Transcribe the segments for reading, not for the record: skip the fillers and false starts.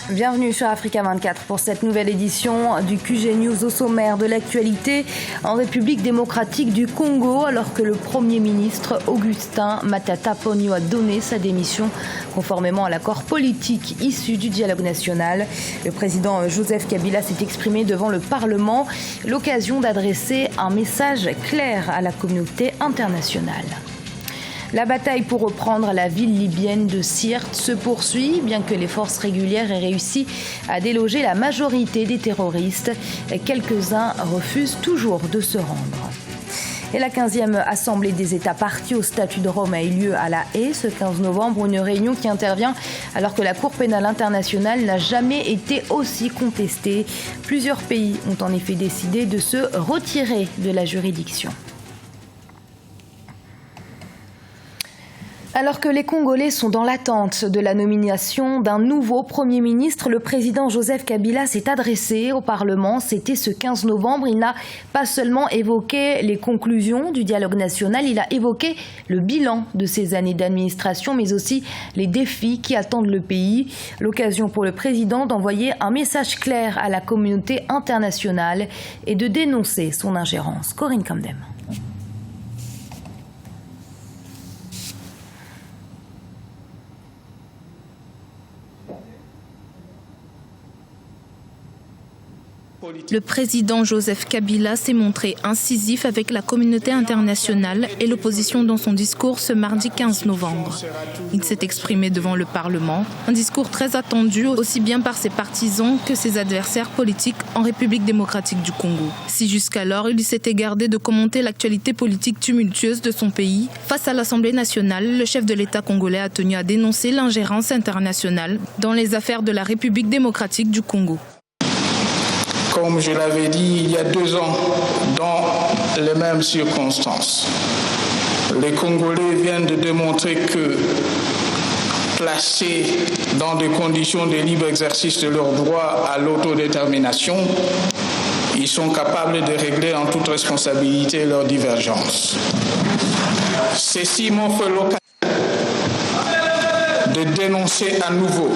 Bienvenue sur Africa 24 pour cette nouvelle édition du QG News. Au sommaire de l'actualité en République démocratique du Congo, alors que le Premier ministre Augustin Matata Ponyo a donné sa démission conformément à l'accord politique issu du dialogue national. Le président Joseph Kabila s'est exprimé devant le Parlement, l'occasion d'adresser un message clair à la communauté internationale. La bataille pour reprendre la ville libyenne de Sirte se poursuit, bien que les forces régulières aient réussi à déloger la majorité des terroristes. Quelques-uns refusent toujours de se rendre. Et la 15e Assemblée des États partis au statut de Rome a eu lieu à La Haye ce 15 novembre, une réunion qui intervient alors que la Cour pénale internationale n'a jamais été aussi contestée. Plusieurs pays ont en effet décidé de se retirer de la juridiction. Alors que les Congolais sont dans l'attente de la nomination d'un nouveau Premier ministre, le président Joseph Kabila s'est adressé au Parlement. C'était ce 15 novembre. Il n'a pas seulement évoqué les conclusions du dialogue national, il a évoqué le bilan de ces années d'administration, mais aussi les défis qui attendent le pays. L'occasion pour le président d'envoyer un message clair à la communauté internationale et de dénoncer son ingérence. Corinne Kamdem. Le président Joseph Kabila s'est montré incisif avec la communauté internationale et l'opposition dans son discours ce mardi 15 novembre. Il s'est exprimé devant le Parlement, un discours très attendu aussi bien par ses partisans que ses adversaires politiques en République démocratique du Congo. Si jusqu'alors il s'était gardé de commenter l'actualité politique tumultueuse de son pays, face à l'Assemblée nationale, le chef de l'État congolais a tenu à dénoncer l'ingérence internationale dans les affaires de la République démocratique du Congo. Comme je l'avais dit il y a 2 ans, dans les mêmes circonstances, les Congolais viennent de démontrer que, placés dans des conditions de libre exercice de leur droit à l'autodétermination, ils sont capables de régler en toute responsabilité leurs divergences. Ceci m'ont fait l'occasion de dénoncer à nouveau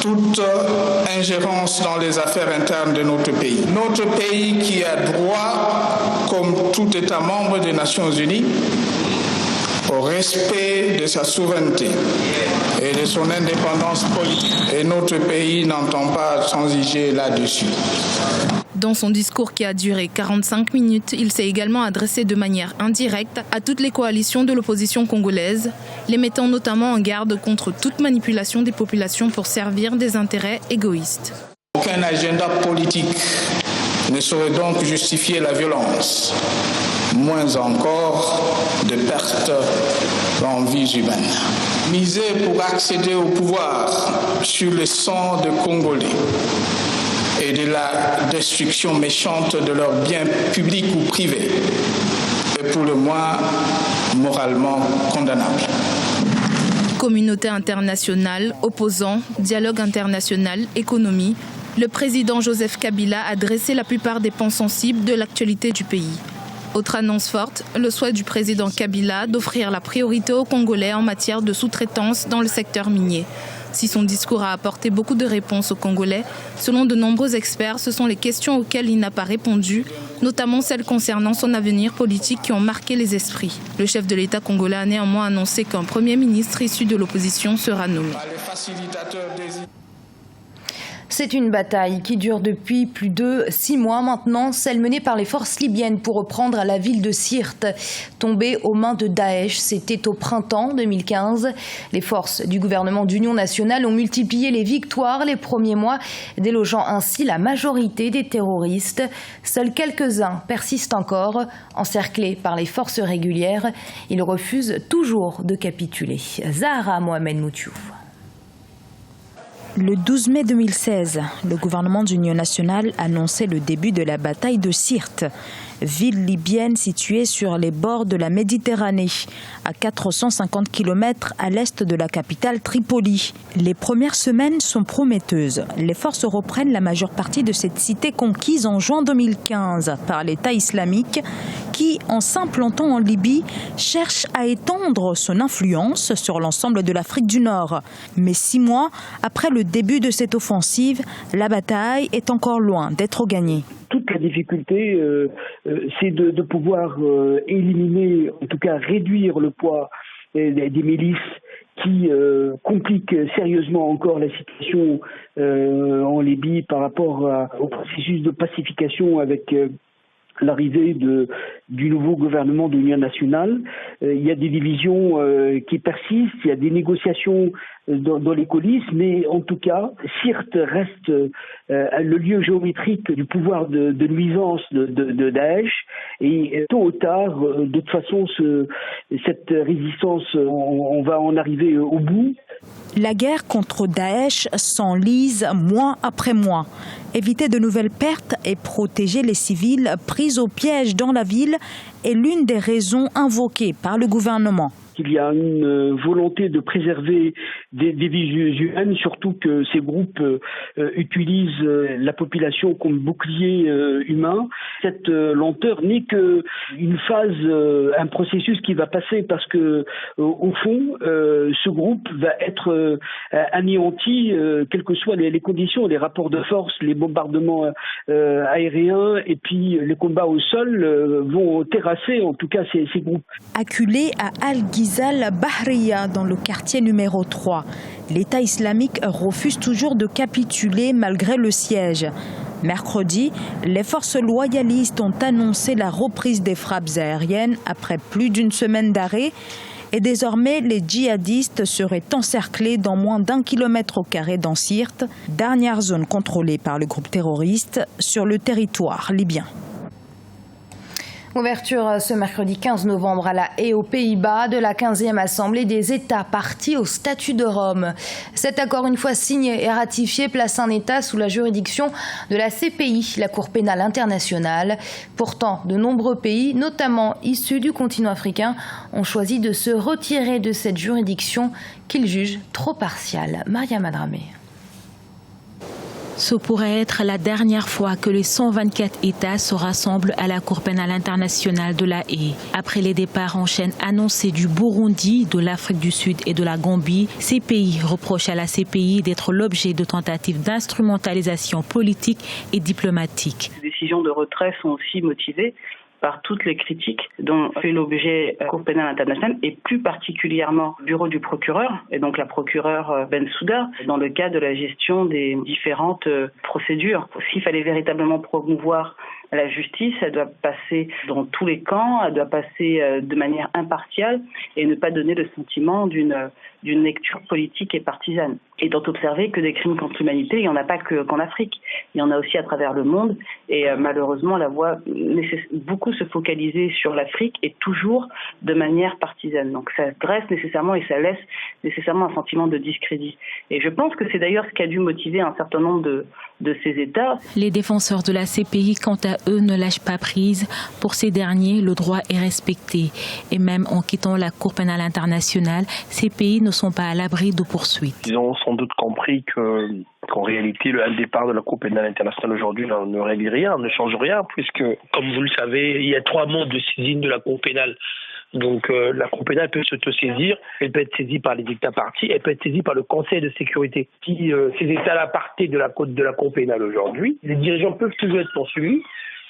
toute ingérence dans les affaires internes de notre pays. Notre pays qui a droit, comme tout État membre des Nations Unies, au respect de sa souveraineté et de son indépendance politique. Et notre pays n'entend pas transiger là-dessus. Dans son discours qui a duré 45 minutes, il s'est également adressé de manière indirecte à toutes les coalitions de l'opposition congolaise, les mettant notamment en garde contre toute manipulation des populations pour servir des intérêts égoïstes. Aucun agenda politique ne saurait donc justifier la violence, moins encore de pertes en vies humaines. Miser pour accéder au pouvoir sur le sang de Congolais et de la destruction méchante de leurs biens publics ou privés est pour le moins moralement condamnable. Communauté internationale, opposants, dialogue international, économie, le président Joseph Kabila a dressé la plupart des pans sensibles de l'actualité du pays. Autre annonce forte, le souhait du président Kabila d'offrir la priorité aux Congolais en matière de sous-traitance dans le secteur minier. Si son discours a apporté beaucoup de réponses aux Congolais, selon de nombreux experts, ce sont les questions auxquelles il n'a pas répondu, notamment celles concernant son avenir politique qui ont marqué les esprits. Le chef de l'État congolais a néanmoins annoncé qu'un Premier ministre issu de l'opposition sera nommé. C'est une bataille qui dure depuis plus de 6 mois maintenant, celle menée par les forces libyennes pour reprendre la ville de Sirte, tombée aux mains de Daesh. C'était au printemps 2015. Les forces du gouvernement d'union nationale ont multiplié les victoires les premiers mois, délogeant ainsi la majorité des terroristes. Seuls quelques-uns persistent encore, encerclés par les forces régulières. Ils refusent toujours de capituler. Zahra Mohamed Moutiouf. Le 12 mai 2016, le gouvernement d'union nationale annonçait le début de la bataille de Sirte. ville libyenne située sur les bords de la Méditerranée, à 450 km à l'est de la capitale Tripoli. Les premières semaines sont prometteuses. Les forces reprennent la majeure partie de cette cité conquise en juin 2015 par l'État islamique qui, en s'implantant en Libye, cherche à étendre son influence sur l'ensemble de l'Afrique du Nord. Mais 6 mois après le début de cette offensive, la bataille est encore loin d'être gagnée. Toute la difficulté, c'est de pouvoir éliminer, en tout cas réduire le poids des milices qui compliquent sérieusement encore la situation en Libye par rapport au processus de pacification avec l'arrivée du nouveau gouvernement d'union nationale. Il y a des divisions qui persistent, il y a des négociations dans les coulisses, mais en tout cas, Sirte reste le lieu géométrique du pouvoir de nuisance de Daesh, et tôt ou tard, de toute façon, cette résistance, on va en arriver au bout. La guerre contre Daesh s'enlise mois après mois. Éviter de nouvelles pertes et protéger les civils pris au piège dans la ville est l'une des raisons invoquées par le gouvernement. Il y a une volonté de préserver des vies humaines, surtout que ces groupes utilisent la population comme bouclier humain. Cette lenteur n'est qu'une phase, un processus qui va passer parce que, au fond, ce groupe va être anéanti, quelles que soient les conditions, les rapports de force, les bombardements aériens et puis les combats au sol vont terrasser en tout cas ces groupes. Acculé à Al-Bahriya dans le quartier numéro 3. L'État islamique refuse toujours de capituler malgré le siège. Mercredi, les forces loyalistes ont annoncé la reprise des frappes aériennes après plus d'une semaine d'arrêt. Et désormais, les djihadistes seraient encerclés dans moins d'1 km² dans Sirte, dernière zone contrôlée par le groupe terroriste sur le territoire libyen. Ouverture ce mercredi 15 novembre à La Haye aux Pays-Bas de la 15e Assemblée des États partis au statut de Rome. Cet accord, une fois signé et ratifié, place un État sous la juridiction de la CPI, la Cour pénale internationale. Pourtant, de nombreux pays, notamment issus du continent africain, ont choisi de se retirer de cette juridiction qu'ils jugent trop partiale. Mariam Adramé. Ce pourrait être la dernière fois que les 124 États se rassemblent à la Cour pénale internationale de La Haye. Après les départs en chaîne annoncés du Burundi, de l'Afrique du Sud et de la Gambie, ces pays reprochent à la CPI d'être l'objet de tentatives d'instrumentalisation politique et diplomatique. Les décisions de retrait sont aussi motivées par toutes les critiques dont fait l'objet la Cour pénale internationale et plus particulièrement le bureau du procureur et donc la procureure Bensouda dans le cadre de la gestion des différentes procédures. S'il fallait véritablement promouvoir la justice, elle doit passer dans tous les camps, elle doit passer de manière impartiale et ne pas donner le sentiment d'une lecture politique et partisane. Et dont observer que des crimes contre l'humanité, il n'y en a pas qu'en Afrique, il y en a aussi à travers le monde. Et malheureusement, la voix beaucoup se focaliser sur l'Afrique et toujours de manière partisane. Donc ça dresse nécessairement et ça laisse nécessairement un sentiment de discrédit. Et je pense que c'est d'ailleurs ce qui a dû motiver un certain nombre de ces États. Les défenseurs de la CPI, quant à eux, ne lâchent pas prise. Pour ces derniers, le droit est respecté. Et même en quittant la Cour pénale internationale, ces pays ne sont pas à l'abri de poursuites. Ils ont sans doute compris qu'en réalité, le départ de la Cour pénale internationale aujourd'hui ne règle rien, ne change rien, puisque, comme vous le savez, il y a 3 modes de saisine de la Cour pénale. Donc la Cour pénale peut s'autosaisir, elle peut être saisie par les États partis, elle peut être saisie par le Conseil de sécurité. Si ces États-là partaient de la Cour pénale aujourd'hui, les dirigeants peuvent toujours être poursuivis,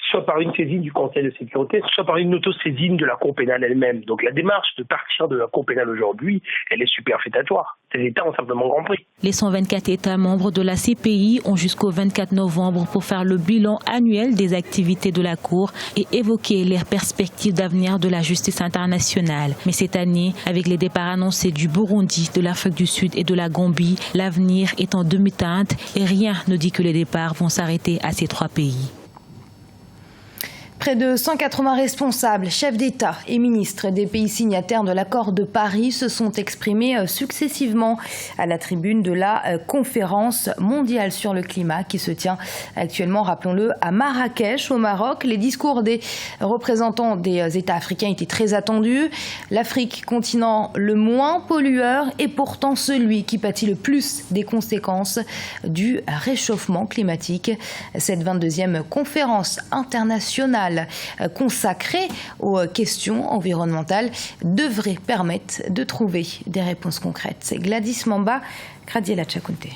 soit par une saisine du Conseil de sécurité, soit par une autosaisine de la Cour pénale elle-même. Donc la démarche de partir de la Cour pénale aujourd'hui, elle est superfétatoire. Ces États ont simplement compris. Les 124 États membres de la CPI ont jusqu'au 24 novembre pour faire le bilan annuel des activités de la Cour et évoquer les perspectives d'avenir de la justice internationale. Mais cette année, avec les départs annoncés du Burundi, de l'Afrique du Sud et de la Gambie, l'avenir est en demi-teinte et rien ne dit que les départs vont s'arrêter à ces 3 pays. Près de 180 responsables, chefs d'État et ministres des pays signataires de l'accord de Paris se sont exprimés successivement à la tribune de la conférence mondiale sur le climat qui se tient actuellement, rappelons-le, à Marrakech, au Maroc. Les discours des représentants des États africains étaient très attendus. L'Afrique, continent le moins pollueur, est pourtant celui qui pâtit le plus des conséquences du réchauffement climatique. Cette 22e conférence internationale consacrée aux questions environnementales devrait permettre de trouver des réponses concrètes. C'est Gladys Mamba, Gradiela Tchakounte.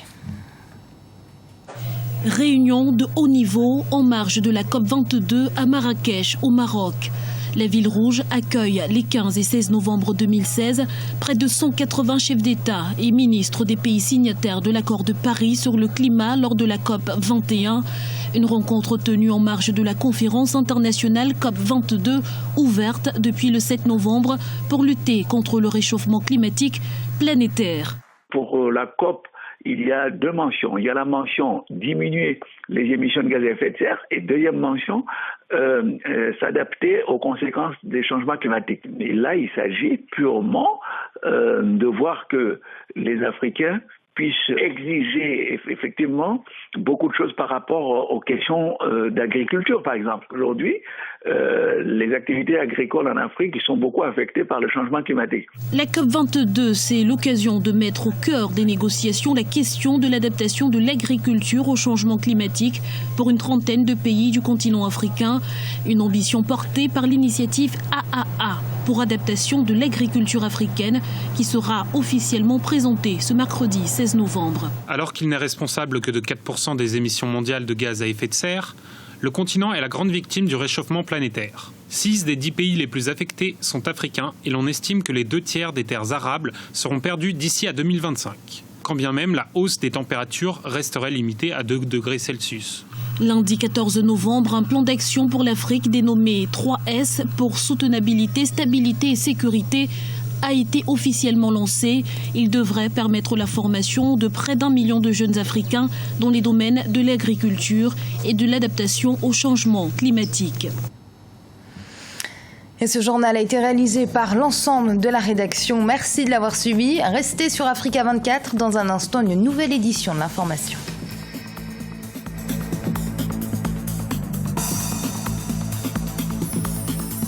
Réunion de haut niveau en marge de la COP22 à Marrakech, au Maroc. La Ville Rouge accueille les 15 et 16 novembre 2016 près de 180 chefs d'État et ministres des pays signataires de l'accord de Paris sur le climat lors de la COP21. Une rencontre tenue en marge de la conférence internationale COP22 ouverte depuis le 7 novembre pour lutter contre le réchauffement climatique planétaire. Pour la COP, il y a deux mentions. Il y a la mention diminuer les émissions de gaz à effet de serre et deuxième mention, s'adapter aux conséquences des changements climatiques. Et là, il s'agit purement de voir que les Africains puissent exiger effectivement beaucoup de choses par rapport aux questions d'agriculture, par exemple. Aujourd'hui, les activités agricoles en Afrique sont beaucoup affectées par le changement climatique. La COP22, c'est l'occasion de mettre au cœur des négociations la question de l'adaptation de l'agriculture au changement climatique pour une trentaine de pays du continent africain. Une ambition portée par l'initiative AAA pour adaptation de l'agriculture africaine qui sera officiellement présentée ce mercredi 16 novembre. Alors qu'il n'est responsable que de 4% des émissions mondiales de gaz à effet de serre, le continent est la grande victime du réchauffement planétaire. 6 des 10 pays les plus affectés sont africains et l'on estime que les 2/3 des terres arables seront perdues d'ici à 2025. Quand bien même la hausse des températures resterait limitée à 2 degrés Celsius. Lundi 14 novembre, un plan d'action pour l'Afrique dénommé 3S pour soutenabilité, stabilité et sécurité a été officiellement lancé. Il devrait permettre la formation de près d'1 million de jeunes Africains dans les domaines de l'agriculture et de l'adaptation au changement climatique. Et ce journal a été réalisé par l'ensemble de la rédaction. Merci de l'avoir suivi. Restez sur Africa 24. Dans un instant, une nouvelle édition de l'information.